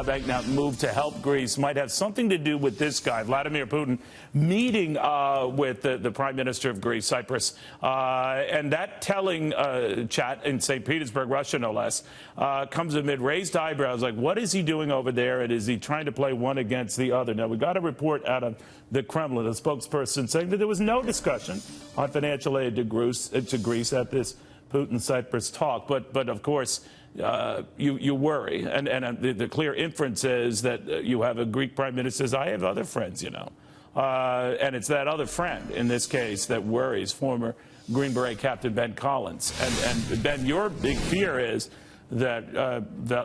Bank now move to help Greece might have something to do with this guy, Vladimir Putin, meeting with the Prime Minister of Greece, Cyprus. And that telling chat in St. Petersburg, Russia, no less, comes amid raised eyebrows. Like, what is he doing over there? And is he trying to play one against the other? Now, we got a report out of the Kremlin, a spokesperson saying that there was no discussion on financial aid to Greece at this Putin-Cyprus talk. But of course, you worry. And the clear inference is that you have a Greek prime minister says, I have other friends, you know. And it's that other friend, in this case, that worries former Green Beret Captain Ben Collins. And Ben, your big fear is that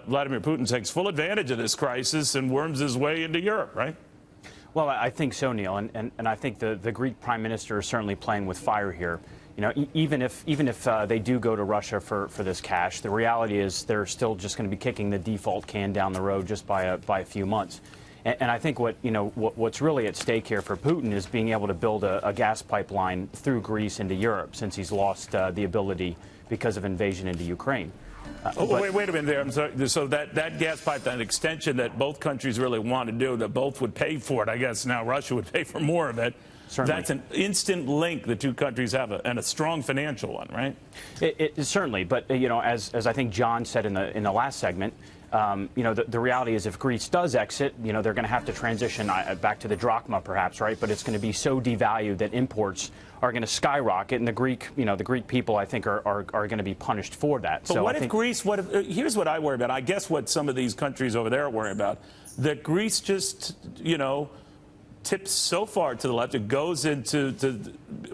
Vladimir Putin takes full advantage of this crisis and worms his way into Europe, right? Well, I think so, Neil, and I think the Greek prime minister is certainly playing with fire here. You know, even if they do go to Russia for this cash, the reality is they're still just going to be kicking the default can down the road just by a few months. And I think what's really at stake here for Putin is being able to build a gas pipeline through Greece into Europe, since he's lost the ability because of invasion into Ukraine. Wait a minute there. I'm sorry. So that gas pipeline extension that both countries really want to do, that both would pay for it, I guess now Russia would pay for more of it. Certainly. That's an instant link the two countries have, and a strong financial one, right? It certainly, but as I think John said in the last segment, the reality is if Greece does exit, they're going to have to transition back to the drachma, perhaps, right? But it's going to be so devalued that imports are going to skyrocket, and the Greek people, I think, are going to be punished for that. But so what if Greece? Here's what I worry about. I guess what some of these countries over there worry about, that Greece just, tips so far to the left, it goes into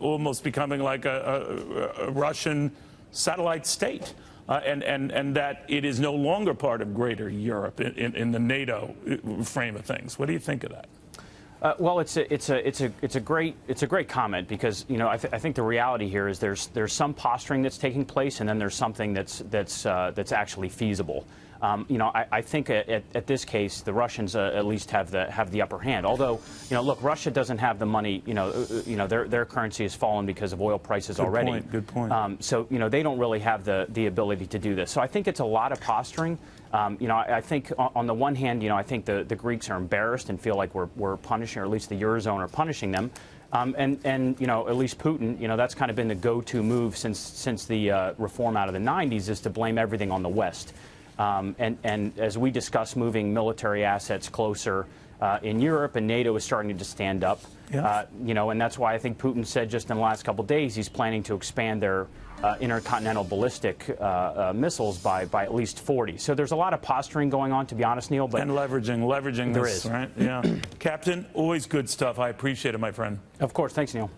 almost becoming like a Russian satellite state, and that it is no longer part of greater Europe in the NATO frame of things. What do you think of that? Well, it's a great comment, because I think the reality here is there's some posturing that's taking place, and then there's something that's actually feasible. I think at this case the Russians at least have the upper hand. Although look, Russia doesn't have the money. Their currency has fallen because of oil prices already. Good point. So they don't really have the ability to do this. So I think it's a lot of posturing. I think on the one hand, I think the Greeks are embarrassed and feel like we're punishing, or at least the Eurozone are punishing them. And at least Putin, that's kind of been the go-to move since the reform out of the 90s, is to blame everything on the West. And as we discuss moving military assets closer in Europe, and NATO is starting to stand up, yes. And that's why I think Putin said just in the last couple of days he's planning to expand their intercontinental ballistic missiles by at least 40. So there's a lot of posturing going on, to be honest, Neil. But and leveraging there this, is. right? Yeah. Captain, always good stuff. I appreciate it, my friend. Of course. Thanks, Neil.